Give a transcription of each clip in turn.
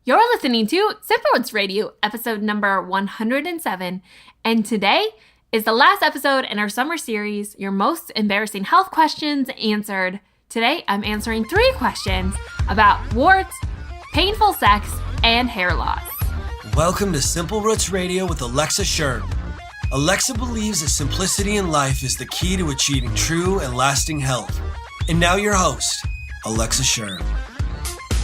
You're listening to Simple Warts Radio, episode number 107, and today is the last episode in our summer series, Your Most Embarrassing Health Questions Answered. Today, I'm answering 3 questions about warts, painful sex, and hair loss. Welcome to Simple Roots Radio with Alexa Shern. Alexa believes that simplicity in life is the key to achieving true and lasting health. And now your host, Alexa Shern.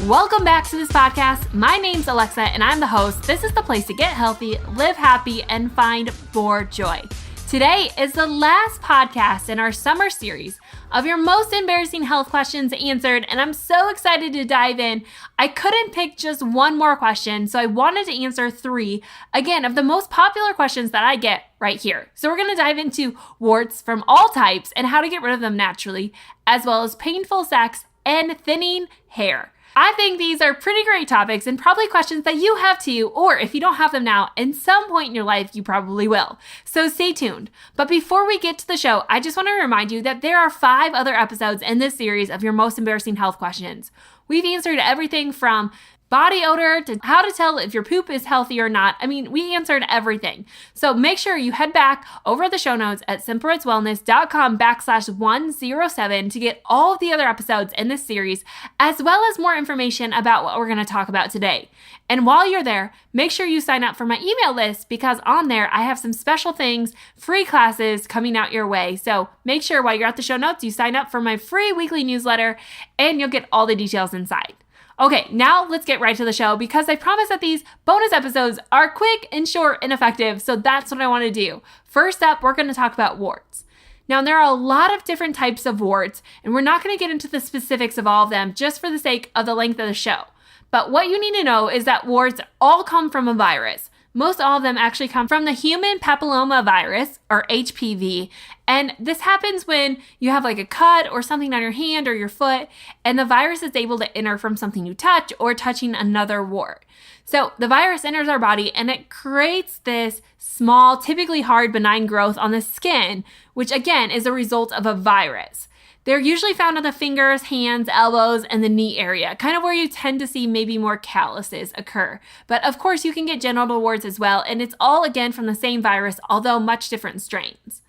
Welcome back to this podcast. My name's Alexa and I'm the host. This is the place to get healthy, live happy, and find more joy. Today is the last podcast in our summer series of Your Most Embarrassing Health Questions Answered, and I'm so excited to dive in. I couldn't pick just one more question, so I wanted to answer 3, again, of the most popular questions that I get right here. So we're going to dive into warts from all types and how to get rid of them naturally, as well as painful sex and thinning hair. I think these are pretty great topics and probably questions that you have too, or if you don't have them now, in some point in your life, you probably will. So stay tuned. But before we get to the show, I just want to remind you that there are 5 other episodes in this series of Your Most Embarrassing Health Questions. We've answered everything from body odor to how to tell if your poop is healthy or not. I mean, we answered everything. So make sure you head back over the show notes at simplerootswellness.com/107 to get all of the other episodes in this series, as well as more information about what we're going to talk about today. And while you're there, make sure you sign up for my email list because on there, I have some special things, free classes coming out your way. So make sure while you're at the show notes, you sign up for my free weekly newsletter and you'll get all the details inside. Okay, now let's get right to the show because I promise that these bonus episodes are quick and short and effective, so that's what I want to do. First up, we're going to talk about warts. Now, there are a lot of different types of warts, and we're not going to get into the specifics of all of them just for the sake of the length of the show. But what you need to know is that warts all come from a virus. Most all of them actually come from the human papilloma virus, or HPV, and this happens when you have like a cut or something on your hand or your foot, and the virus is able to enter from something you touch or touching another wart. So the virus enters our body and it creates this small, typically hard, benign growth on the skin, which again is a result of a virus. They're usually found on the fingers, hands, elbows, and the knee area, kind of where you tend to see maybe more calluses occur. But of course, you can get genital warts as well, and it's all again from the same virus, although much different strains.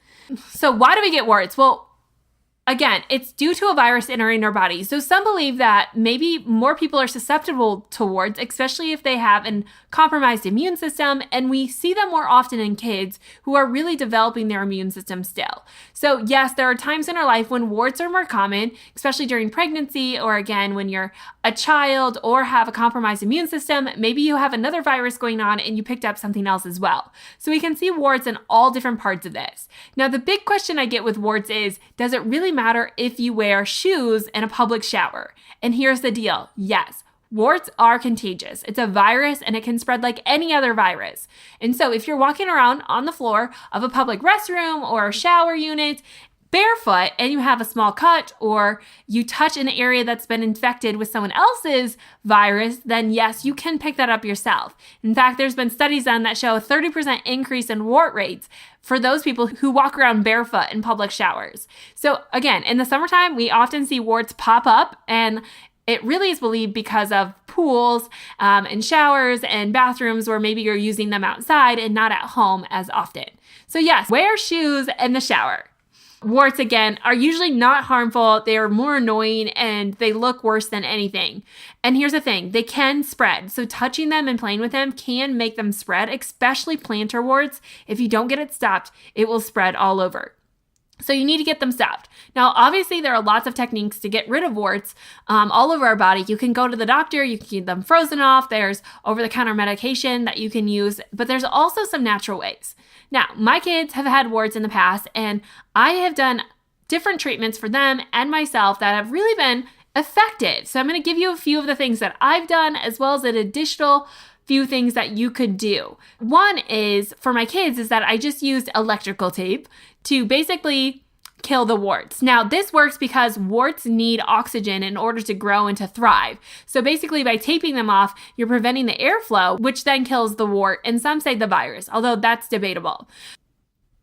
So why do we get warts? Well, again, it's due to a virus entering our body. So some believe that maybe more people are susceptible to warts, especially if they have a compromised immune system. And we see them more often in kids who are really developing their immune system still. So yes, there are times in our life when warts are more common, especially during pregnancy, or again, when you're a child or have a compromised immune system. Maybe you have another virus going on and you picked up something else as well. So we can see warts in all different parts of this. Now, the big question I get with warts is, does it really matter if you wear shoes in a public shower? And here's the deal. Yes, warts are contagious. It's a virus and it can spread like any other virus. And so if you're walking around on the floor of a public restroom or a shower unit barefoot and you have a small cut or you touch an area that's been infected with someone else's virus, then yes, you can pick that up yourself. In fact, there's been studies done that show a 30% increase in wart rates for those people who walk around barefoot in public showers. So again, in the summertime, we often see warts pop up, and it really is believed because of pools and showers and bathrooms where maybe you're using them outside and not at home as often. So yes, wear shoes in the shower. Warts, again, are usually not harmful. They are more annoying and they look worse than anything. And here's the thing, they can spread. So touching them and playing with them can make them spread, especially plantar warts. If you don't get it stopped, it will spread all over. So you need to get them stopped. Now, obviously, there are lots of techniques to get rid of warts all over our body. You can go to the doctor, you can get them frozen off. There's over-the-counter medication that you can use, but there's also some natural ways. Now, my kids have had warts in the past, and I have done different treatments for them and myself that have really been effective. So I'm going to give you a few of the things that I've done, as well as an additional few things that you could do. One is, for my kids, is that I just used electrical tape to basically kill the warts. Now, this works because warts need oxygen in order to grow and to thrive. So basically, by taping them off, you're preventing the airflow, which then kills the wart, and some say the virus, although that's debatable.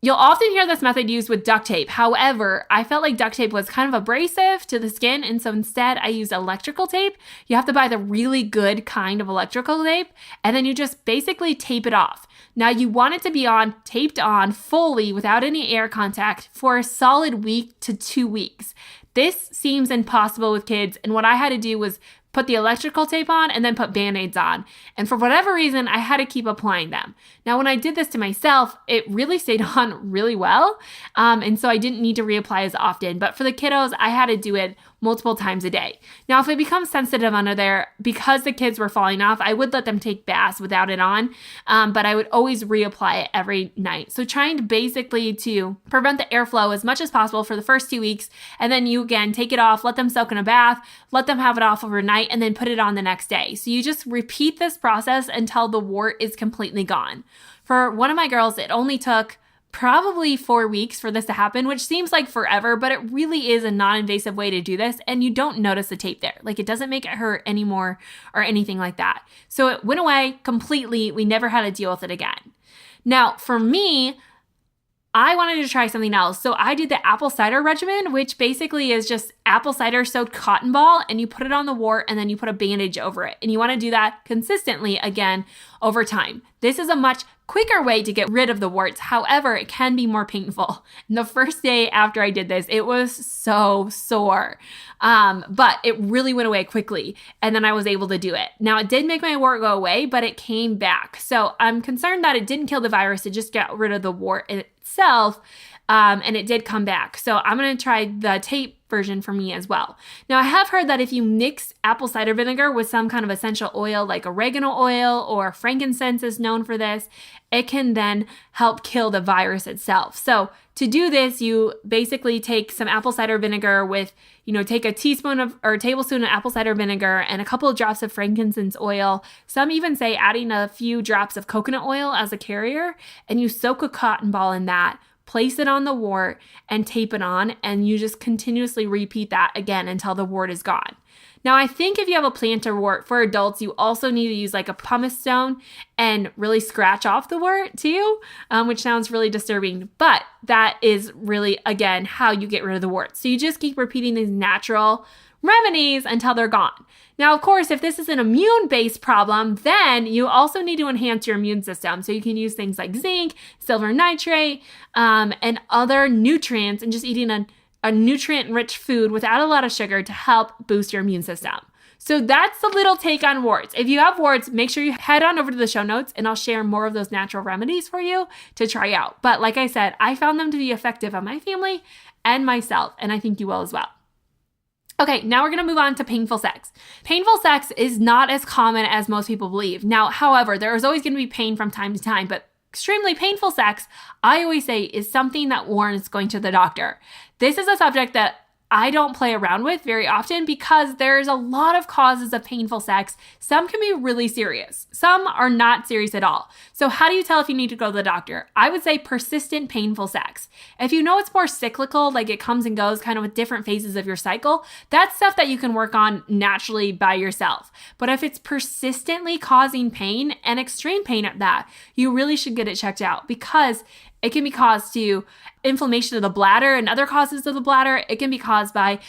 You'll often hear this method used with duct tape. However, I felt like duct tape was kind of abrasive to the skin, and so instead I used electrical tape. You have to buy the really good kind of electrical tape, and then you just basically tape it off. Now you want it to be taped on fully without any air contact for a solid week to 2 weeks. This seems impossible with kids, and what I had to do was put the electrical tape on and then put Band-Aids on. And for whatever reason, I had to keep applying them. Now, when I did this to myself, it really stayed on really well. And so I didn't need to reapply as often. But for the kiddos, I had to do it multiple times a day. Now, if it becomes sensitive under there, because the kids were falling off, I would let them take baths without it on, but I would always reapply it every night. So trying basically to prevent the airflow as much as possible for the first 2 weeks, and then you again take it off, let them soak in a bath, let them have it off overnight, and then put it on the next day. So you just repeat this process until the wart is completely gone. For one of my girls, it only took probably 4 weeks for this to happen, which seems like forever, but it really is a non-invasive way to do this, and you don't notice the tape there. Like, it doesn't make it hurt anymore or anything like that. So it went away completely. We never had to deal with it again. Now, for me, I wanted to try something else. So I did the apple cider regimen, which basically is just apple cider soaked cotton ball, and you put it on the wart and then you put a bandage over it. And you want to do that consistently again over time. This is a much quicker way to get rid of the warts. However, it can be more painful. And the first day after I did this, it was so sore. But it really went away quickly. And then I was able to do it. Now, it did make my wart go away, but it came back. So I'm concerned that it didn't kill the virus. It just got rid of the wart itself. And it did come back. So I'm going to try the tape version for me as well. Now, I have heard that if you mix apple cider vinegar with some kind of essential oil like oregano oil or frankincense is known for this, it can then help kill the virus itself. So to do this, you basically take some apple cider vinegar with, take a teaspoon of or a tablespoon of apple cider vinegar and a couple of drops of frankincense oil. Some even say adding a few drops of coconut oil as a carrier, and you soak a cotton ball in that. Place it on the wart and tape it on, and you just continuously repeat that again until the wart is gone. Now, I think if you have a plantar wart for adults, you also need to use like a pumice stone and really scratch off the wart too, which sounds really disturbing, but that is really, again, how you get rid of the wart. So you just keep repeating these natural remedies until they're gone. Now, of course, if this is an immune-based problem, then you also need to enhance your immune system. So you can use things like zinc, silver nitrate, and other nutrients, and just eating a nutrient-rich food without a lot of sugar to help boost your immune system. So that's the little take on warts. If you have warts, make sure you head on over to the show notes, and I'll share more of those natural remedies for you to try out. But like I said, I found them to be effective on my family and myself, and I think you will as well. Okay, now we're going to move on to painful sex. Painful sex is not as common as most people believe. Now, however, there is always going to be pain from time to time, but extremely painful sex, I always say, is something that warrants going to the doctor. This is a subject that I don't play around with very often because there's a lot of causes of painful sex. Some can be really serious. Some are not serious at all. So how do you tell if you need to go to the doctor? I would say persistent painful sex. If you know it's more cyclical, like it comes and goes kind of with different phases of your cycle, that's stuff that you can work on naturally by yourself. But if it's persistently causing pain and extreme pain at that, you really should get it checked out because it can be caused to inflammation of the bladder and other causes of the bladder. It can be caused by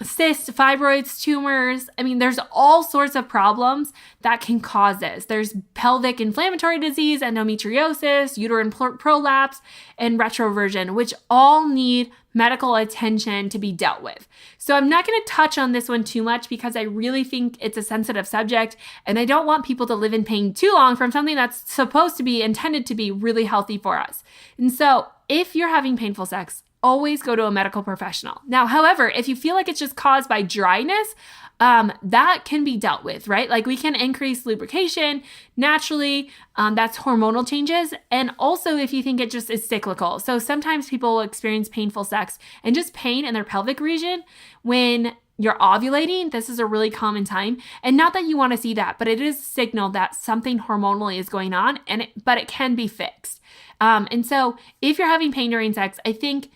cysts, fibroids, tumors. I mean, there's all sorts of problems that can cause this. There's pelvic inflammatory disease, endometriosis, uterine prolapse, and retroversion, which all need medical attention to be dealt with. So I'm not going to touch on this one too much because I really think it's a sensitive subject and I don't want people to live in pain too long from something that's supposed to be intended to be really healthy for us. And so if you're having painful sex, always go to a medical professional. Now, however, if you feel like it's just caused by dryness, that can be dealt with, right? Like we can increase lubrication naturally. That's hormonal changes. And also if you think it just is cyclical. So sometimes people will experience painful sex and just pain in their pelvic region when you're ovulating. This is a really common time. And not that you want to see that, but it is a signal that something hormonally is going on, but it can be fixed. And so if you're having pain during sex, I think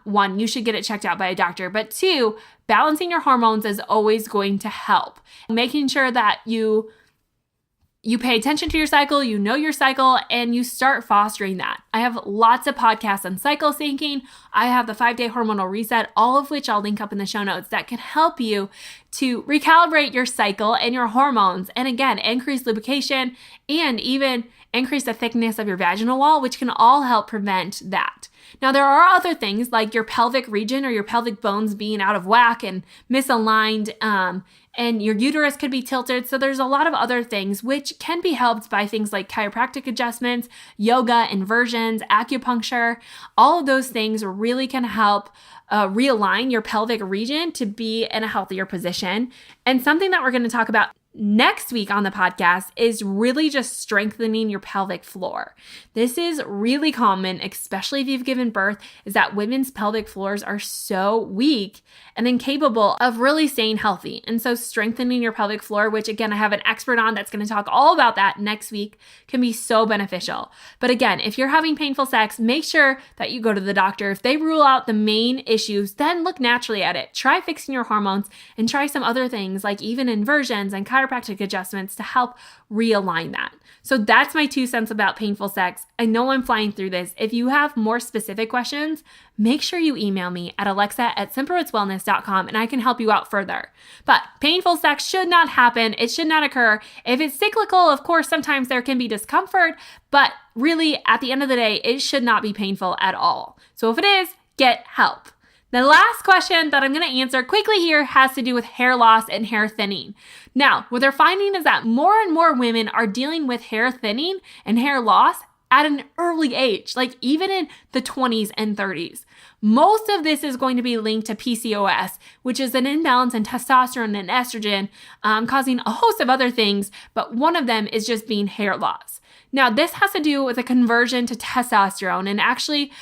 one, you should get it checked out by a doctor, but two, balancing your hormones is always going to help. Making sure that you you pay attention to your cycle, you know your cycle, and you start fostering that. I have lots of podcasts on cycle syncing. I have the 5-day hormonal reset, all of which I'll link up in the show notes that can help you to recalibrate your cycle and your hormones. And again, increase lubrication and even increase the thickness of your vaginal wall, which can all help prevent that. Now, there are other things like your pelvic region or your pelvic bones being out of whack and misaligned, and your uterus could be tilted. So there's a lot of other things which can be helped by things like chiropractic adjustments, yoga, inversions, acupuncture. All of those things really can help realign your pelvic region to be in a healthier position. And something that we're going to talk about next week on the podcast is really just strengthening your pelvic floor. This is really common, especially if you've given birth, is that women's pelvic floors are so weak and incapable of really staying healthy. And so strengthening your pelvic floor, which again, I have an expert on that's going to talk all about that next week, can be so beneficial. But again, if you're having painful sex, make sure that you go to the doctor. If they rule out the main issues, then look naturally at it. Try fixing your hormones and try some other things like even inversions and chiropractic adjustments to help realign that. So that's my 2 cents about painful sex. I know I'm flying through this. If you have more specific questions, make sure you email me at alexa@simplerootswellness.com and I can help you out further. But painful sex should not happen. It should not occur. If it's cyclical, of course, sometimes there can be discomfort, but really at the end of the day, it should not be painful at all. So if it is, get help. The last question that I'm going to answer quickly here has to do with hair loss and hair thinning. Now, what they're finding is that more and more women are dealing with hair thinning and hair loss at an early age, like even in the 20s and 30s. Most of this is going to be linked to PCOS, which is an imbalance in testosterone and estrogen, causing a host of other things, but one of them is just being hair loss. Now, this has to do with a conversion to testosterone and actually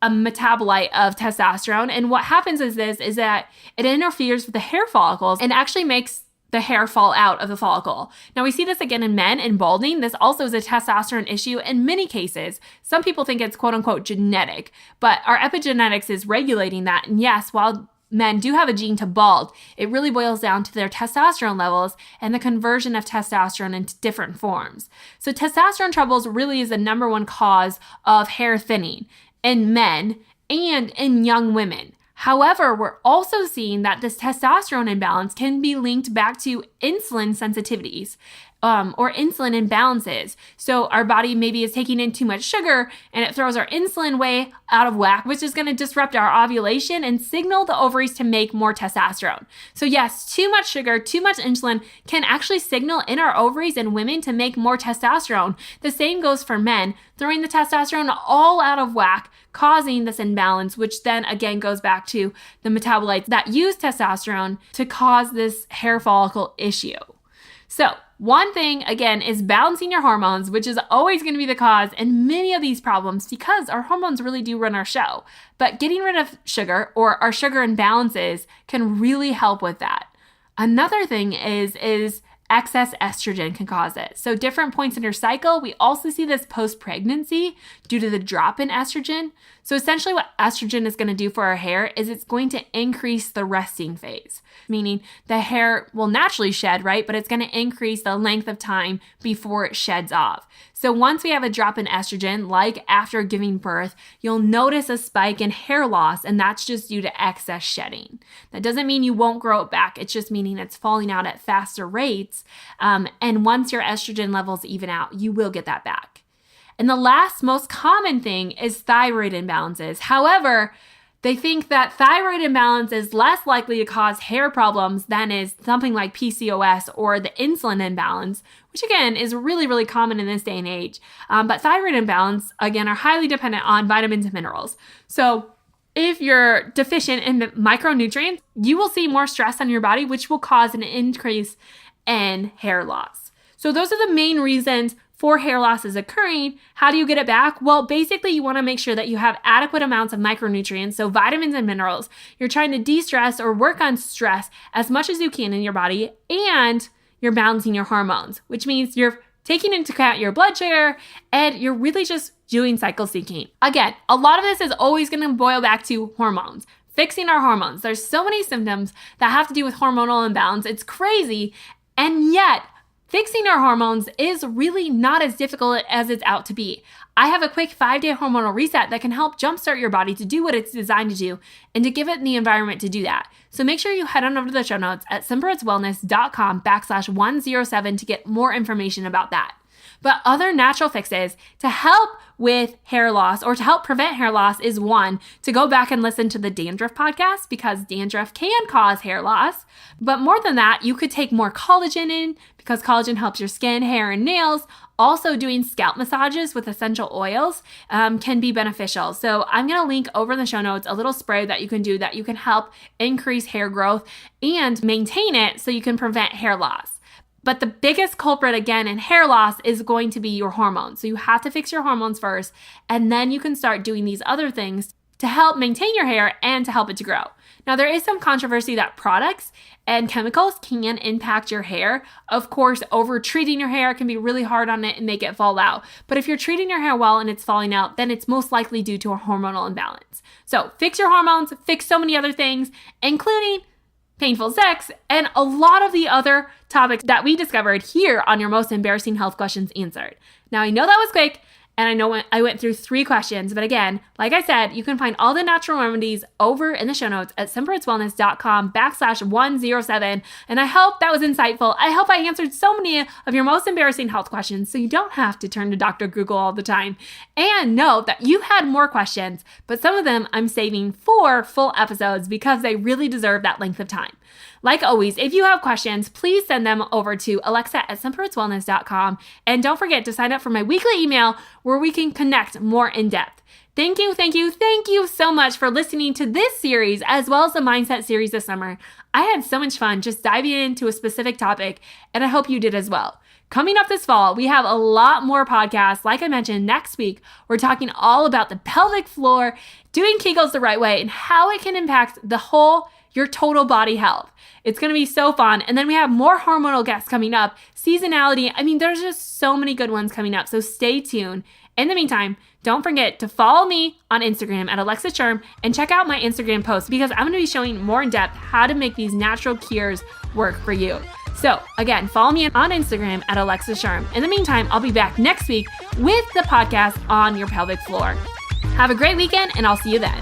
a metabolite of testosterone. And what happens is that it interferes with the hair follicles and actually makes the hair fall out of the follicle. Now we see this again in men and balding. This also is a testosterone issue in many cases. Some people think it's quote unquote genetic, but our epigenetics is regulating that. And yes, while men do have a gene to bald, it really boils down to their testosterone levels and the conversion of testosterone into different forms. So testosterone troubles really is the number one cause of hair thinning in men and in young women. However, we're also seeing that this testosterone imbalance can be linked back to insulin sensitivities or insulin imbalances. So our body maybe is taking in too much sugar and it throws our insulin way out of whack, which is going to disrupt our ovulation and signal the ovaries to make more testosterone. So yes, too much sugar, too much insulin can actually signal in our ovaries in women to make more testosterone. The same goes for men, throwing the testosterone all out of whack, causing this imbalance, which then again goes back to the metabolites that use testosterone to cause this hair follicle issue. So one thing, again, is balancing your hormones, which is always going to be the cause in many of these problems because our hormones really do run our show. But getting rid of sugar or our sugar imbalances can really help with that. Another thing is excess estrogen can cause it. So different points in your cycle, we also see this post-pregnancy due to the drop in estrogen. So essentially what estrogen is going to do for our hair is it's going to increase the resting phase, meaning the hair will naturally shed, right? But it's going to increase the length of time before it sheds off. So once we have a drop in estrogen, like after giving birth, you'll notice a spike in hair loss, and that's just due to excess shedding. That doesn't mean you won't grow it back. It's just meaning it's falling out at faster rates. And once your estrogen levels even out, you will get that back. And the last most common thing is thyroid imbalances. However, they think that thyroid imbalance is less likely to cause hair problems than is something like PCOS or the insulin imbalance, which again is really, really common in this day and age. But thyroid imbalance, again, are highly dependent on vitamins and minerals. So if you're deficient in micronutrients, you will see more stress on your body, which will cause an increase in hair loss. So those are the main reasons for hair loss is occurring. How do you get it back? Well, basically you want to make sure that you have adequate amounts of micronutrients, so vitamins and minerals. You're trying to de-stress or work on stress as much as you can in your body, and you're balancing your hormones, which means you're taking into account your blood sugar and you're really just doing cycle syncing. Again, a lot of this is always going to boil back to hormones. Fixing our hormones. There's so many symptoms that have to do with hormonal imbalance. It's crazy. And yet, Fixing our hormones is really not as difficult as it's out to be. I have a quick 5-day hormonal reset that can help jumpstart your body to do what it's designed to do and to give it the environment to do that. So make sure you head on over to the show notes at simperitswellness.com/107 to get more information about that. But other natural fixes to help with hair loss or to help prevent hair loss is one, to go back and listen to the dandruff podcast because dandruff can cause hair loss. But more than that, you could take more collagen in because collagen helps your skin, hair, and nails. Also, doing scalp massages with essential oils can be beneficial. So I'm going to link over in the show notes a little spray that you can do that you can help increase hair growth and maintain it so you can prevent hair loss. But the biggest culprit, again, in hair loss is going to be your hormones. So you have to fix your hormones first, and then you can start doing these other things to help maintain your hair and to help it to grow. Now, there is some controversy that products and chemicals can impact your hair. Of course, over-treating your hair can be really hard on it and make it fall out. But if you're treating your hair well and it's falling out, then it's most likely due to a hormonal imbalance. So fix your hormones, fix so many other things, including painful sex, and a lot of the other topics that we discovered here on your Most Embarrassing Health Questions Answered. Now, I know that was quick, and I know I went through 3 questions, but again, like I said, you can find all the natural remedies over in the show notes at simperitswellness.com/107, and I hope that was insightful. I hope I answered so many of your most embarrassing health questions so you don't have to turn to Dr. Google all the time. And know that you had more questions, but some of them I'm saving for full episodes because they really deserve that length of time. Like always, if you have questions, please send them over to alexa@simperitswellness.com. And don't forget to sign up for my weekly email where we can connect more in depth. Thank you so much for listening to this series as well as the Mindset series this summer. I had so much fun just diving into a specific topic, and I hope you did as well. Coming up this fall, we have a lot more podcasts. Like I mentioned, next week, we're talking all about the pelvic floor, doing Kegels the right way, and how it can impact your total body health. It's going to be so fun. And then we have more hormonal guests coming up, seasonality. I mean, there's just so many good ones coming up. So stay tuned. In the meantime, don't forget to follow me on Instagram at Alexa Sherm and check out my Instagram posts because I'm going to be showing more in depth how to make these natural cures work for you. So again, follow me on Instagram at Alexa Sherm. In the meantime, I'll be back next week with the podcast on your pelvic floor. Have a great weekend and I'll see you then.